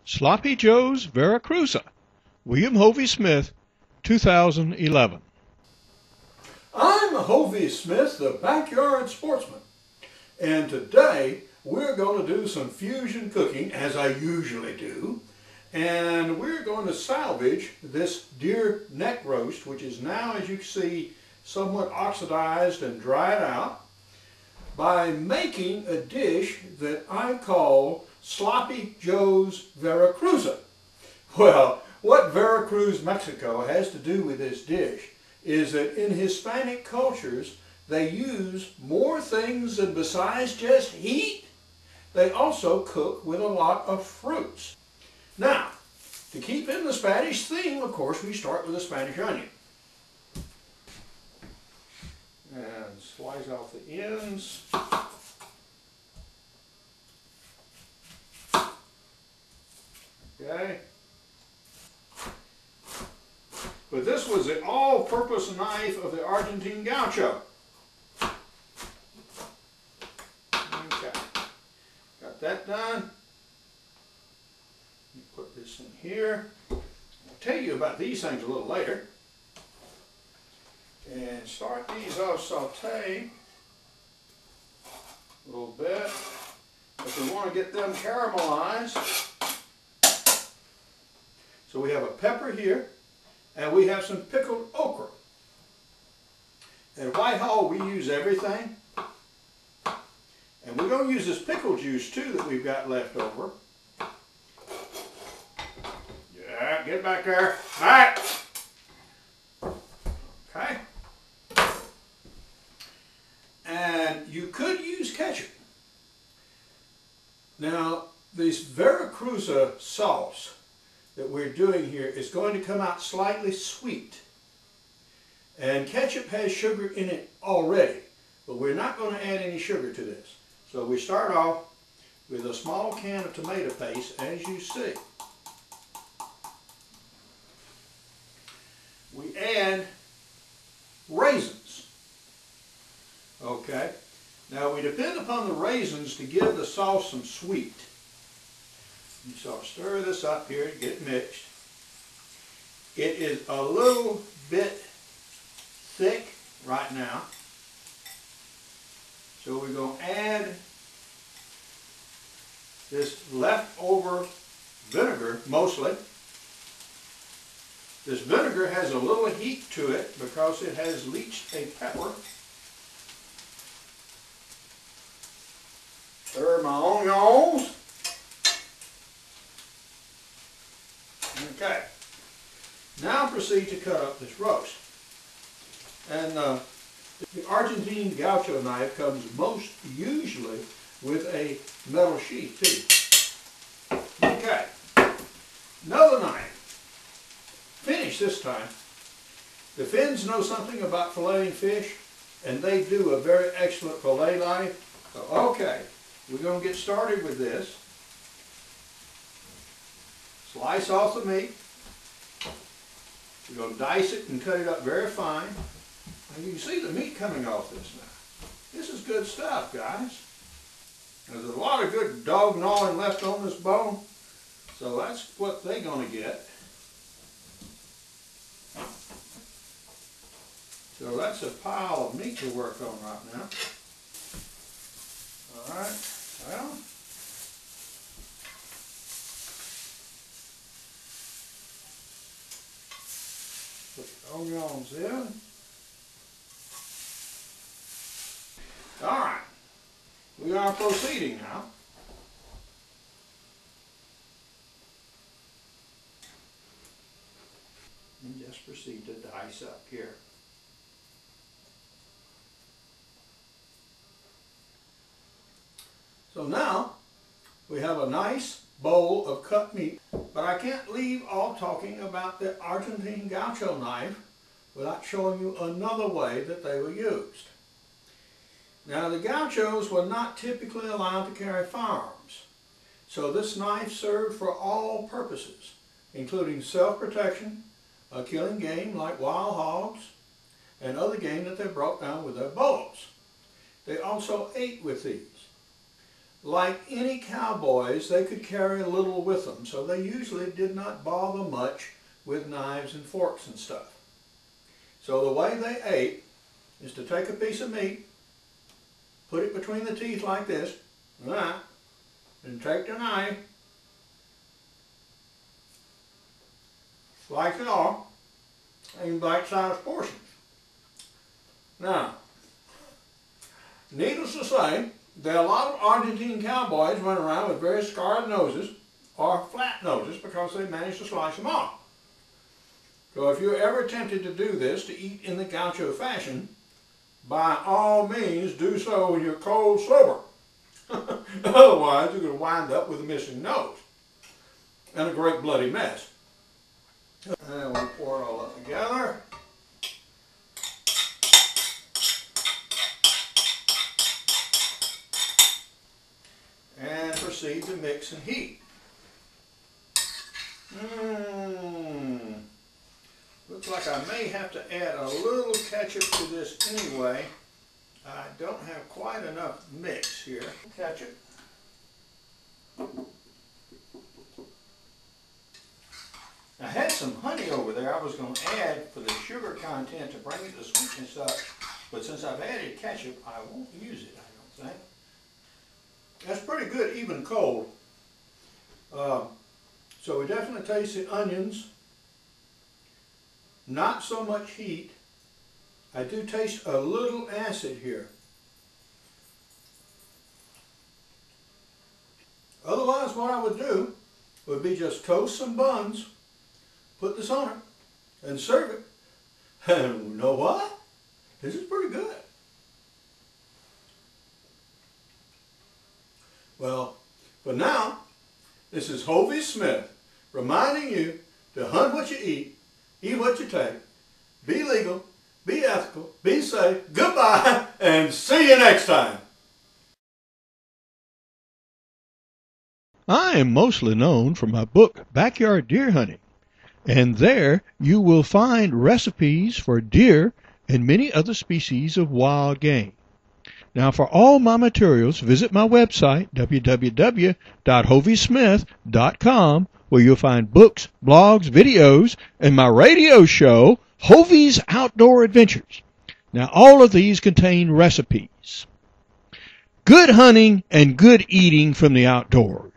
Sloppy Joe's Veracruza. William Hovey Smith, 2011. I'm Hovey Smith, the backyard sportsman, and today we're going to do some fusion cooking as I usually do, and we're going to salvage this deer neck roast, which is now, as you can see, somewhat oxidized and dried out, by making a dish that I call Sloppy Joe's Veracruza. Well, what Veracruz, Mexico has to do with this dish is that in Hispanic cultures they use more things than besides just heat. They also cook with a lot of fruits. Now, to keep in the Spanish theme, of course, we start with a Spanish onion. And slice off the ends. Okay. But this was the all-purpose knife of the Argentine gaucho. Okay. Got that done. Let me put this in here. I'll tell you about these things a little later. And start these off sauteing a little bit. But we want to get them caramelized. So we have a pepper here, and we have some pickled okra. At Whitehall we use everything. And we're going to use this pickle juice too that we've got left over. Yeah, get back there. Back! Okay. And you could use ketchup. Now, this Veracruza sauce that we're doing here is going to come out slightly sweet. And ketchup has sugar in it already, but we're not going to add any sugar to this. So we start off with a small can of tomato paste, as you see. We add raisins. Okay. Now we depend upon the raisins to give the sauce some sweet. So I'll stir this up here to get mixed. It is a little bit thick right now. So we're going to add this leftover vinegar, mostly. This vinegar has a little heat to it because it has leached a pepper. Stir my onions. Okay. Now proceed to cut up this roast. And the Argentine gaucho knife comes most usually with a metal sheath too. Okay. Another knife. Finish this time. The Finns know something about filleting fish, and they do a very excellent fillet knife. So, okay, we're going to get started with this. Slice off the meat. We're going to dice it and cut it up very fine. And you can see the meat coming off this now. This is good stuff, guys. There's a lot of good dog gnawing left on this bone, so that's what they're going to get. So that's a pile of meat to work on right now. All right, well, put the onions in. All right, we are proceeding now. And just proceed to dice up here. So now we have a nice bowl of cut meat, but I can't leave off talking about the Argentine gaucho knife without showing you another way that they were used. Now the gauchos were not typically allowed to carry firearms, so this knife served for all purposes, including self-protection, killing game like wild hogs, and other game that they brought down with their bows. They also ate with these. like any cowboys, they could carry a little with them, so they usually did not bother much with knives and forks and stuff. So the way they ate is to take a piece of meat, put it between the teeth like this, and take the knife, slice it off in bite-sized portions. Now, needless to say, there are a lot of Argentine cowboys run around with very scarred noses or flat noses because they managed to slice them off. So if you're ever tempted to do this, to eat in the gaucho fashion, by all means do so when you're cold sober. Otherwise, you're going to wind up with a missing nose and a great bloody mess. And we'll pour it all up together. And proceed to mix and heat. Looks like I may have to add a little ketchup to this anyway. I don't have quite enough mix here. Ketchup. I had some honey over there I was going to add for the sugar content to bring it to sweetness up, but since I've added ketchup, I won't use it, I don't think. That's pretty good, even cold. So we definitely taste the onions. Not so much heat. I do taste a little acid here. Otherwise, what I would do would be just toast some buns, put this on it, and serve it. And you know what? This is pretty good. Well, for now, this is Hovey Smith reminding you to hunt what you eat what you take, be legal, be ethical, be safe, goodbye, and see you next time. I am mostly known for my book, Backyard Deer Hunting, and there you will find recipes for deer and many other species of wild game. Now, for all my materials, visit my website, www.hoveysmith.com, where you'll find books, blogs, videos, and my radio show, Hovey's Outdoor Adventures. Now, all of these contain recipes. Good hunting and good eating from the outdoors.